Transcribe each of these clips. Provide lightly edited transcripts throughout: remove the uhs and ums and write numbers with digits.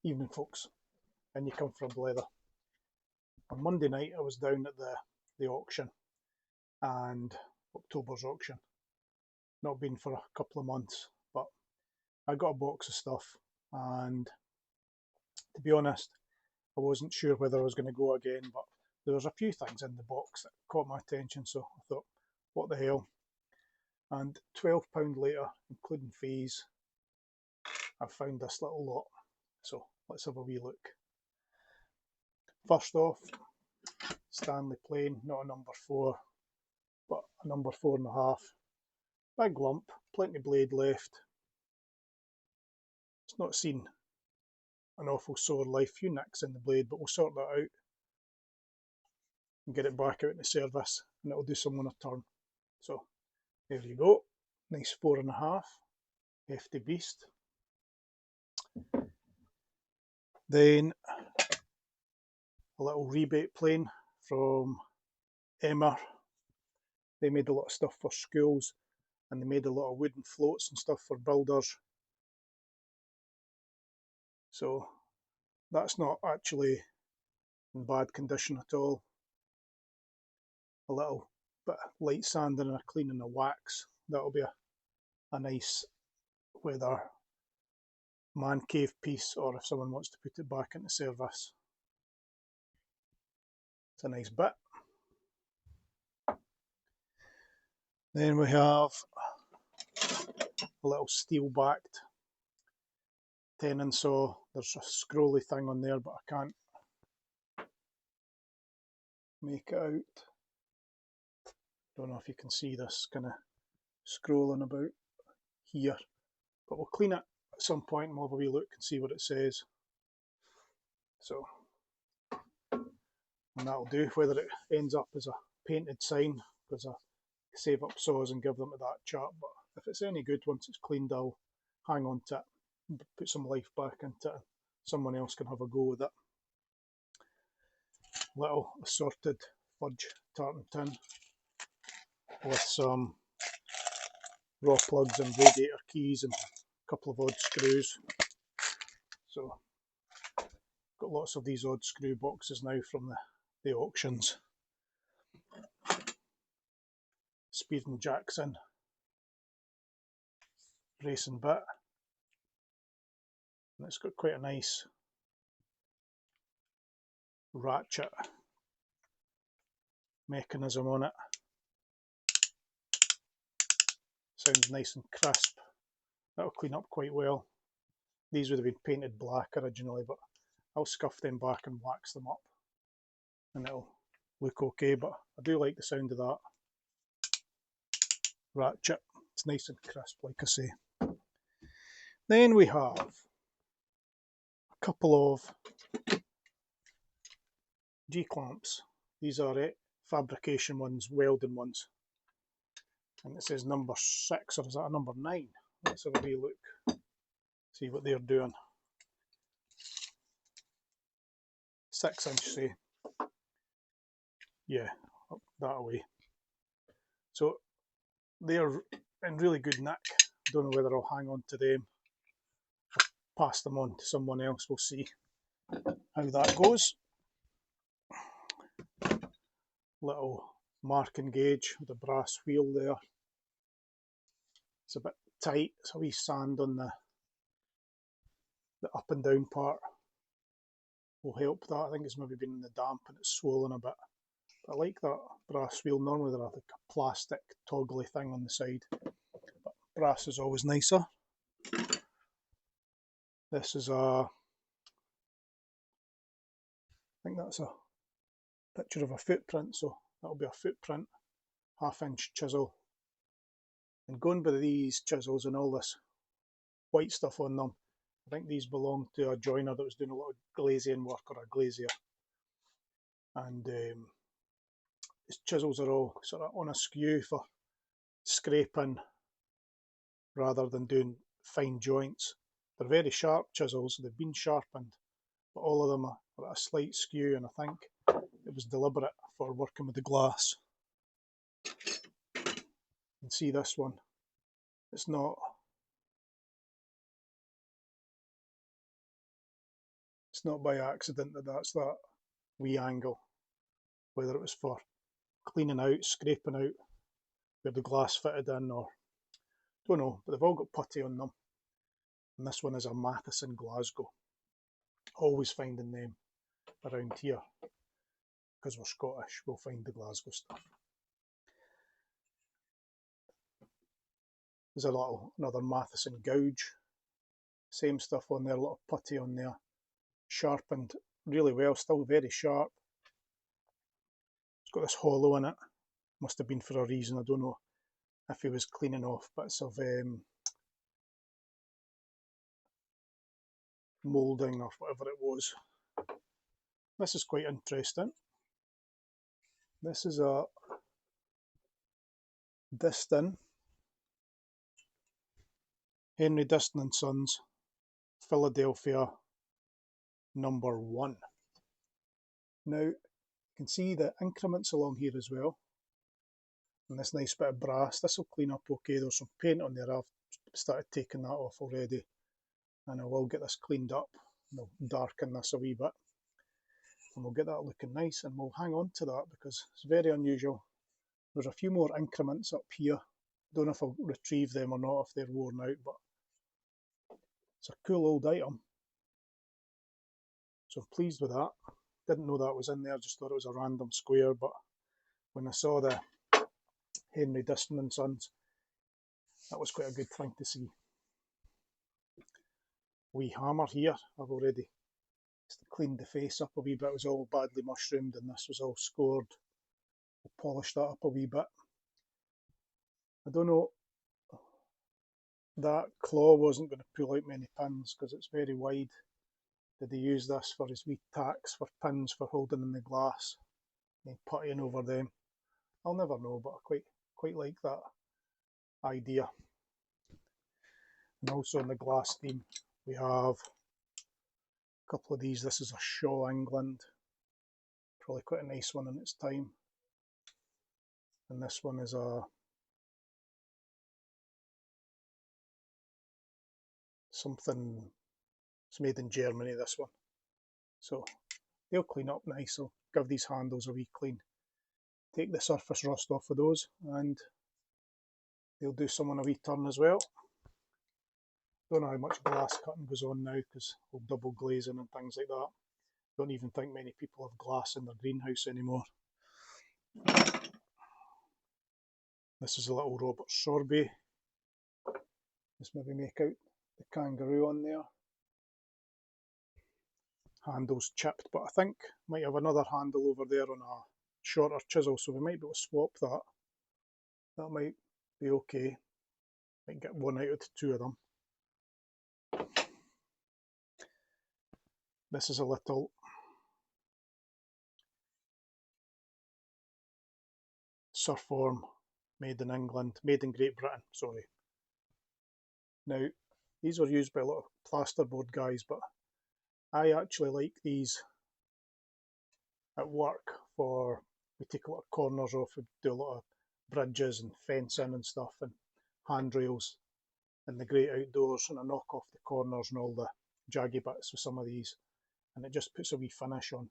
Evening, folks, and you come for a blether. On Monday night, I was down at the auction, and October's auction. Not been for a couple of months, but I got a box of stuff, and to be honest, I wasn't sure whether I was going to go again, but there was a few things in the box that caught my attention, so I thought, what the hell? And £12 later, including fees, I've found this little lot. So let's have a wee look. First off, Stanley plain, not a number 4, but a number 4.5. Big lump, plenty of blade left. It's not seen an awful sore life, few nicks in the blade, but we'll sort that out and get it back out in the service, and it'll do someone a turn. So there you go, nice 4.5, hefty beast. Then a little Rebate plane from Emma. They made a lot of stuff for schools, and they made a lot of wooden floats and stuff for builders. So that's not actually in bad condition at all. A little bit of light sanding and a cleaning of wax. That'll be a nice, whether man cave piece or if someone wants to put it back into service. It's a nice bit. Then we have a little steel backed tenon saw. There's a scrolly thing on there, but I can't make it out. Don't know if you can see this kind of scrolling about here, but we'll clean it at some point and we'll have a wee look and see what it says. So, and that'll do. Whether it ends up as a painted sign, because I save up saws and give them to that chap, but if it's any good once it's cleaned, I'll hang on to it and put some life back into it. Someone else can have a go with it. Little assorted fudge tartan tin with some raw plugs and radiator keys and a couple of odd screws. So got lots of these odd screw boxes now from the auctions. Speeding Jackson racing bit, and it's got quite a nice ratchet mechanism on it. Sounds nice and crisp. That'll clean up quite well. These would have been painted black originally, but I'll scuff them back and wax them up and it'll look okay, but I do like the sound of that ratchet. It's nice and crisp, like I say. Then we have a couple of G-clamps. These are fabrication ones, welding ones. And it says number 6, or is that a number 9? Let's have a wee look, see what they're doing. 6-inch, say. Yeah, up that way. So they're in really good nick. Don't know whether I'll hang on to them, pass them on to someone else. We'll see how that goes. Little marking gauge with a brass wheel there. It's a bit tight, it's a wee sand on the up and down part will help that. I think it's maybe been in the damp and it's swollen a bit. But I like that brass wheel. Normally they're like a plastic toggly thing on the side, but brass is always nicer. This is I think that's a picture of a footprint, so that'll be a footprint, 1/2-inch chisel. And going by these chisels and all this white stuff on them, I think these belong to a joiner that was doing a lot of glazing work, or a glazier. And his chisels are all sort of on a skew for scraping rather than doing fine joints. They're very sharp chisels, they've been sharpened, but all of them are at a slight skew, and I think it was deliberate for working with the glass. You can see this one, it's not It's not by accident that that's that wee angle, whether it was for cleaning out, scraping out where the glass fitted in, or don't know, but they've all got putty on them. And this one is a Matheson Glasgow. Always finding them around here. Because we're Scottish, we'll find the Glasgow stuff. There's another Matheson gouge. Same stuff on there, a lot of putty on there. Sharpened really well, still very sharp. It's got this hollow in it. Must have been for a reason, I don't know if he was cleaning off bits of moulding or whatever it was. This is quite interesting. This is a Disston, Henry Disston and Sons, Philadelphia #1. Now, you can see the increments along here as well. And this nice bit of brass, this will clean up okay. There's some paint on there, I've started taking that off already. And I will get this cleaned up. We'll darken this a wee bit. And we'll get that looking nice, and we'll hang on to that because it's very unusual. There's a few more increments up here. Don't know if I'll retrieve them or not, if they're worn out, but it's a cool old item. So I'm pleased with that. Didn't know that was in there, just thought it was a random square, but when I saw the Henry Disston and Sons, that was quite a good thing to see. Wee hammer here, I've already just cleaned the face up a wee bit. It was all badly mushroomed and this was all scored. We'll polish that up a wee bit. I don't know, that claw wasn't going to pull out many pins because it's very wide. Did they use this for his wee tacks for pins for holding in the glass and puttying over them? I'll never know, but I quite like that idea. And also in the glass theme we have a couple of these. This is a Shaw England, probably quite a nice one in its time. And this one is a something, it's made in Germany, this one. So they'll clean up nice. I'll give these handles a wee clean. Take the surface rust off of those and they'll do some on a wee turn as well. Don't know how much glass cutting goes on now because we'll double glazing and things like that. Don't even think many people have glass in their greenhouse anymore. This is a little Robert sorbet. Just maybe make out the kangaroo on there. Handle's chipped, but I think might have another handle over there on a shorter chisel, so we might be able to swap that. That might be okay. Might get one out of the two of them. This is a little Surform, made in England, made in Great Britain, sorry. Now, these were used by a lot of plasterboard guys, but I actually like these at work for, we take a lot of corners off, we do a lot of bridges and fencing and stuff, and handrails in the great outdoors, and I knock off the corners and all the jaggy bits with some of these, and it just puts a wee finish on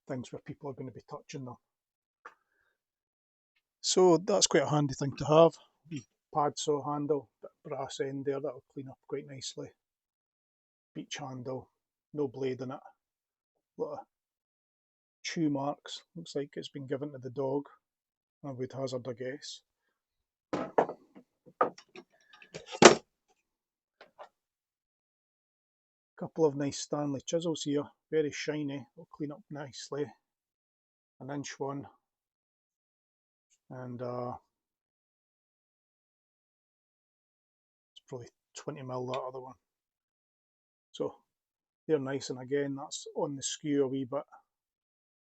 things where people are going to be touching them. So that's quite a handy thing to have. Wee pad saw handle, bit of brass end there, that'll clean up quite nicely. Beach handle, no blade in it. A lot of chew marks, looks like it's been given to the dog. I would hazard a guess. Couple of nice Stanley chisels here, very shiny, will clean up nicely. An inch one, and it's probably 20mm that other one. So they're nice, and again that's on the skew a wee bit.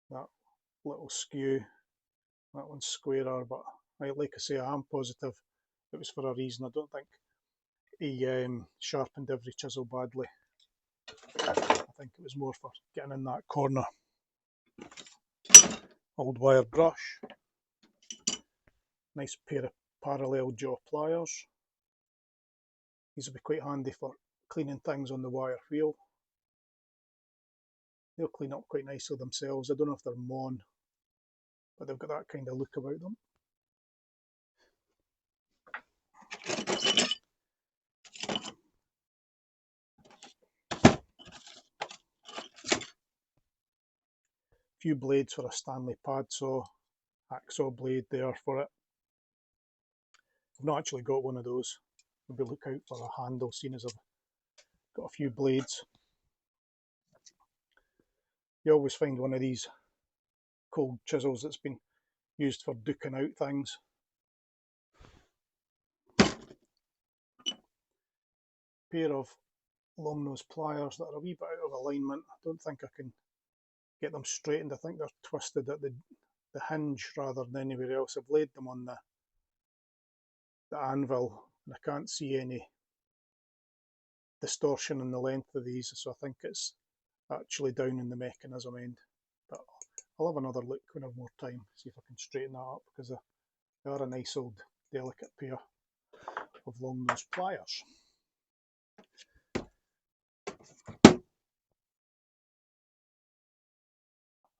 That little skew, that one's squarer, but like I say, I am positive it was for a reason. I don't think he sharpened every chisel badly. I think it was more for getting in that corner. Old wire brush, nice pair of parallel jaw pliers. These will be quite handy for cleaning things on the wire wheel. they'll clean up quite nicely themselves. I don't know if they're Mon, but they've got that kind of look about them. Few blades for a Stanley pad saw, hacksaw blade there for it. I've not actually got one of those. Maybe look out for a handle, seeing as I've got a few blades. You always find one of these cold chisels that's been used for duking out things. Pair of long nose pliers that are a wee bit out of alignment. I don't think I can get them straightened. I think they're twisted at the hinge rather than anywhere else. I've laid them on the anvil and I can't see any distortion in the length of these, so I think it's actually down in the mechanism end. But I'll have another look when I have more time, see if I can straighten that up, because they are a nice old delicate pair of long nose pliers.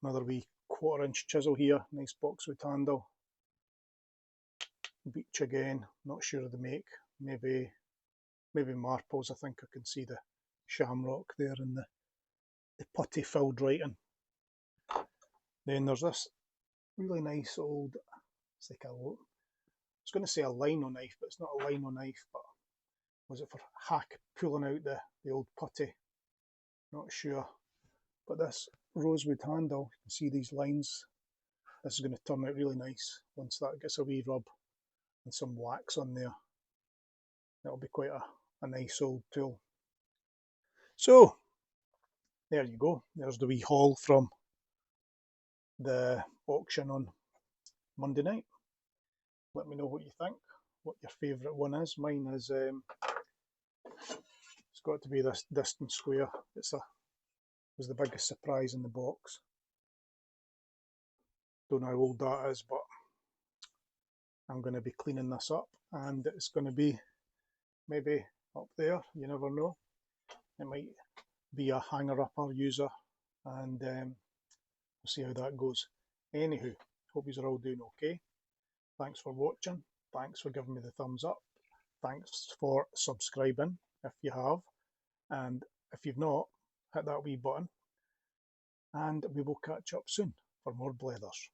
Another wee 1/4 inch chisel here, nice boxwood handle. Beech again, not sure of the make, maybe Marples. I think I can see the shamrock there and the putty filled writing. Then there's this really nice old, it's like I was going to say a lino knife, but it's not a lino knife, but was it for pulling out the old putty? Not sure. But this rosewood handle, you can see these lines. This is going to turn out really nice once that gets a wee rub and some wax on there. That'll be quite a nice old tool. So there you go. There's the wee haul from the auction on Monday night. Let me know what you think, what your favourite one is. Mine is, it's got to be this Disston square. It was the biggest surprise in the box. Don't know how old that is, but I'm going to be cleaning this up and it's going to be maybe up there, you never know. It might be a hanger-upper user, and we'll see how that goes. Anywho, hope you are all doing okay. Thanks for watching. Thanks for giving me the thumbs up. Thanks for subscribing if you have. And if you've not, hit that wee button. And we will catch up soon for more blethers.